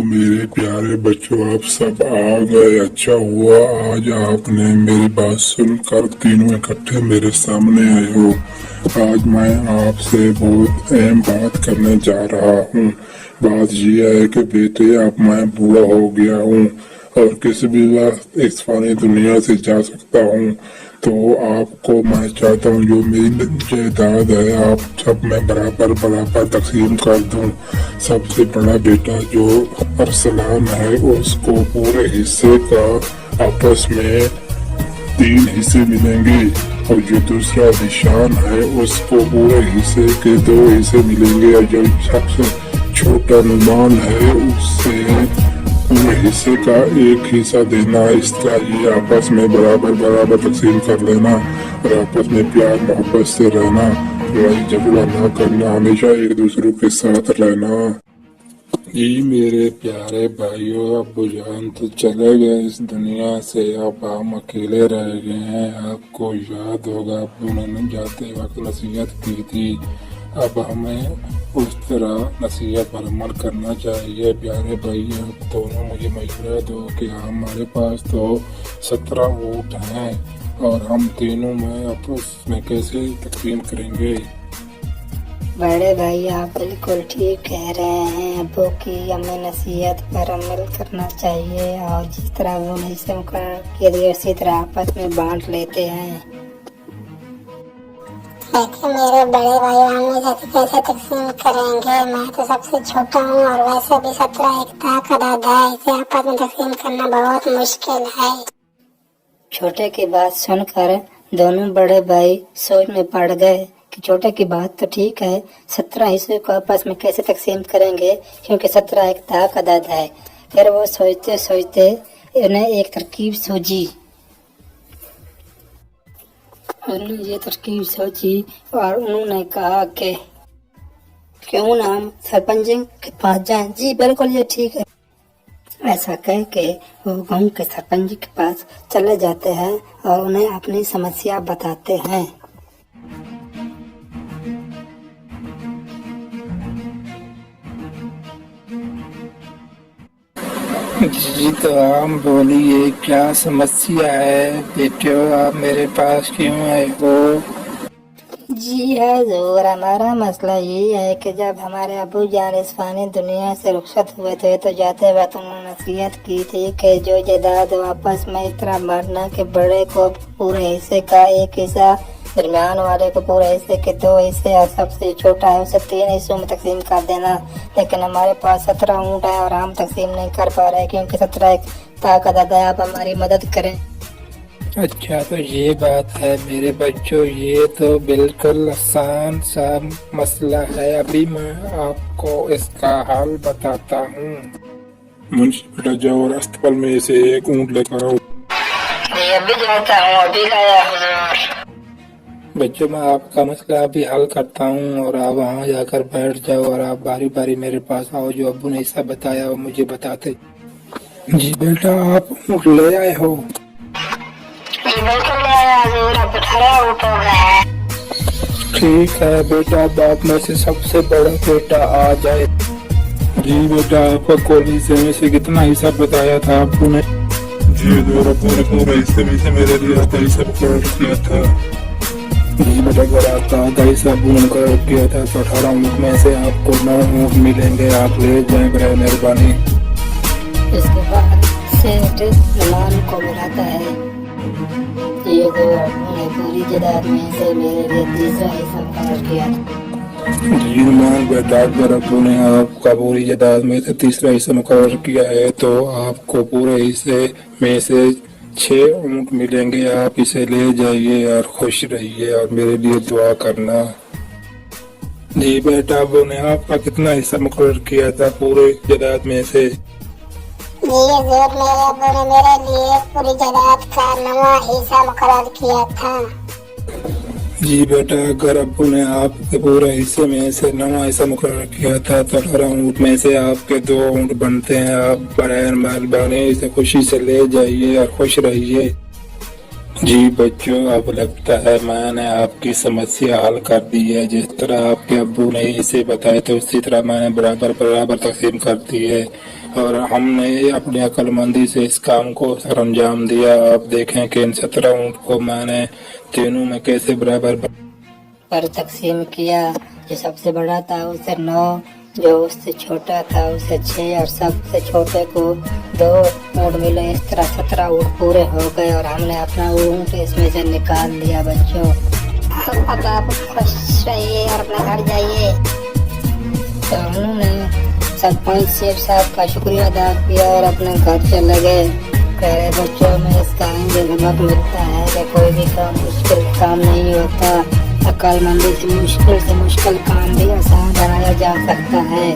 मेरे प्यारे बच्चों, आप सब आ गए। अच्छा हुआ आज आपने मेरी बात सुनकर तीनों इकट्ठे मेरे सामने आए हो। आज मैं आपसे बहुत अहम बात करने जा रहा हूँ। बात यह है कि बेटे, अब मैं बूढ़ा हो गया हूँ और किसी भी वक्त इस फानी दुनिया से जा सकता हूँ। तो आपको मैं चाहता हूँ जो मेरी जायदाद है आप सब में बराबर तकसीम कर दूँ। सबसे बड़ा बेटा जो अरसलान है उसको पूरे हिस्से का आपस में 3 हिस्से मिलेंगे और जो दूसरा निशान है उसको पूरे हिस्से के 2 हिस्से मिलेंगे और जो सबसे छोटा नुमान है उससे पूरे हिस्से का 1 हिस्सा देना। इस तरह ये आपस में बराबर तकसीम कर लेना और आपस में प्यार मोहब्बत से रहना, लड़ाई झगड़ा ना करना, हमेशा एक दूसरे के साथ रहना। जी मेरे प्यारे भाइयों, अब्बू जान तो चले गए इस दुनिया से, अब हम अकेले रह गए हैं। आपको याद होगा अब्बू ने जाते वक्त नसीहत की थी, अब हमें उस तरह नसीहत पर अमल करना चाहिए। प्यारे भाई, आप दोनों मुझे मशवरा दो कि हमारे पास तो 17 ऊँट हैं और हम तीनों में आपस में कैसे तकसीम करेंगे। बड़े भाई, आप बिल्कुल ठीक कह रहे हैं। अब्बू की हमें नसीहत पर अमल करना चाहिए और जिस तरह वो नहीं मुकर्रर किए थे उसी तरह आपस में बांट लेते हैं। देखिए मेरे बड़े भाई, हम इसे कैसे तकसीम करेंगे। मैं तो सबसे छोटा हूँ और वैसे भी 17 एक ताकत है, इसे आपस में तकसीम करना बहुत मुश्किल है। छोटे की बात सुनकर दोनों बड़े भाई सोच में पड़ गए कि छोटे की बात तो ठीक है, 17 हिस्से को आपस में कैसे तकसीम करेंगे, क्योंकि 17 एक ताकत है। फिर वो सोचते सोचते उन्हें एक तरकीब सूझी। उन्होंने ये तरकीब सोची और उन्होंने कहा कि क्यों ना हम सरपंच के पास जाएं। जी बिल्कुल, ये ठीक है। ऐसा कह के वो गांव के सरपंच के पास चले जाते हैं और उन्हें अपनी समस्या बताते हैं। जी तो आप बोलिए, क्या समस्या है बेटे, आप मेरे पास क्यों आए हो। जी हजूर, हमारा मसला ये है कि जब हमारे अबू जान इस फानी दुनिया से रुखसत हुए थे तो जाते वक्त उन्होंने नसीहत की थी कि जो जायदाद आपस में इस तरह बांटना कि बड़े को पूरे हिस्से का 1 हिस्सा, दरमियान वाले को पूरे हिस्से के 2 हिस्से और सबसे छोटा है उसे 3 हिस्सों में तकसीम कर देना। लेकिन हमारे पास 17 ऊँट है और हम तकसीम नहीं कर पा रहे क्योंकि 17 एक ताकत है। आप हमारी मदद करें। अच्छा तो ये बात है मेरे बच्चों, ये तो बिल्कुल आसान सा मसला है। अभी मैं आपको इसका हल बताता हूँ। मुंशी बेटा जाओ और अस्तबल में से 1 ऊँट लेकर आओ। अभी जाता हूँ, अभी लाया हुजूर। बच्चों मैं आपका मसला अभी हल करता हूँ और आप वहाँ जाकर बैठ जाओ और आप बारी बारी मेरे पास आओ। जो अब्बू ने सब बताया वो मुझे बताते। जी बेटा, आप ऊँट ले आए हो। ठीक है बेटा, बाप में से सबसे बड़ा बेटा आ जाए। जी बेटा, आपका कुल हिस्से में से कितना हिस्सा बताया था आपको ने। जी अब्बू ने पूरे हिस्से में से मेरे लिए आधा हिस्सा मुकर्रर किया था। जी बेटा, अगर आपका आधा हिस्सा अब्बू ने मुकर्रर किया था तो 18 ऊँट में से आपको 9 ऊँट मिलेंगे। आप ले जाएं बराए मेहरबानी। इसके बाद सेठ नुमान को बुलाता है। ये तो अपने पूरी जायदाद में से मेरे लिए तीसरा हिस्सा मुकर्रर किया था। जी नुमान बेटा, अगर अब्बू ने आपका पूरी जायदाद में से तीसरा हिस्सा मुकर्रर किया है तो आपको पूरे हिस्से में से 6 ऊँट मिलेंगे। आप इसे ले जाइए और खुश रहिए और मेरे लिए दुआ करना। जी बेटा, अब्बू ने आपका कितना हिस्सा मुकर्रर किया था पूरे जायदाद में से। जी हजूर, मेरे अब्बू ने मेरे लिए पूरी जायदाद का 9वां हिस्सा मुकर्रर किया था। जी बेटा, अगर अब्बू ने आपके पूरे हिस्से में से 9वां हिस्सा मुकर्रर किया था तो 18 ऊँट में से आपके 2 ऊँट बनते हैं। आप बराए मेहरबानी इसे खुशी से ले जाइए और खुश रहिए। जी बच्चों, अब लगता है मैंने आपकी समस्या हल कर दी है। जिस तरह आपके अब्बू ने इसे बताया तो उसी तरह मैंने बराबर बराबर तकसीम कर दी है और हमने अपनी अक्लमंदी से इस काम को सरअंजाम दिया। आप देखें कि इन 17 ऊँट को मैंने तीनों में कैसे बराबर पर तकसीम किया। जो सबसे बड़ा था उसे 9, जो उससे छोटा था उसे 6 और सबसे छोटे को 2 ऊँट मिले। इस तरह 17 ऊँट पूरे हो गए और हमने अपना ऊँट इसमें से निकाल लिया। बच्चों अब आप खुश रहिए और अपने घर जाइए। तो उन्होंने सरपंच सेठ साहब का शुक्रिया अदा किया और अपने घर चले गए। कह रहे बच्चों में इस काम से सबक मिलता है कि कोई भी काम मुश्किल काम नहीं होता। अक्लमंदी से मुश्किल काम भी आसान बनाया जा सकता है।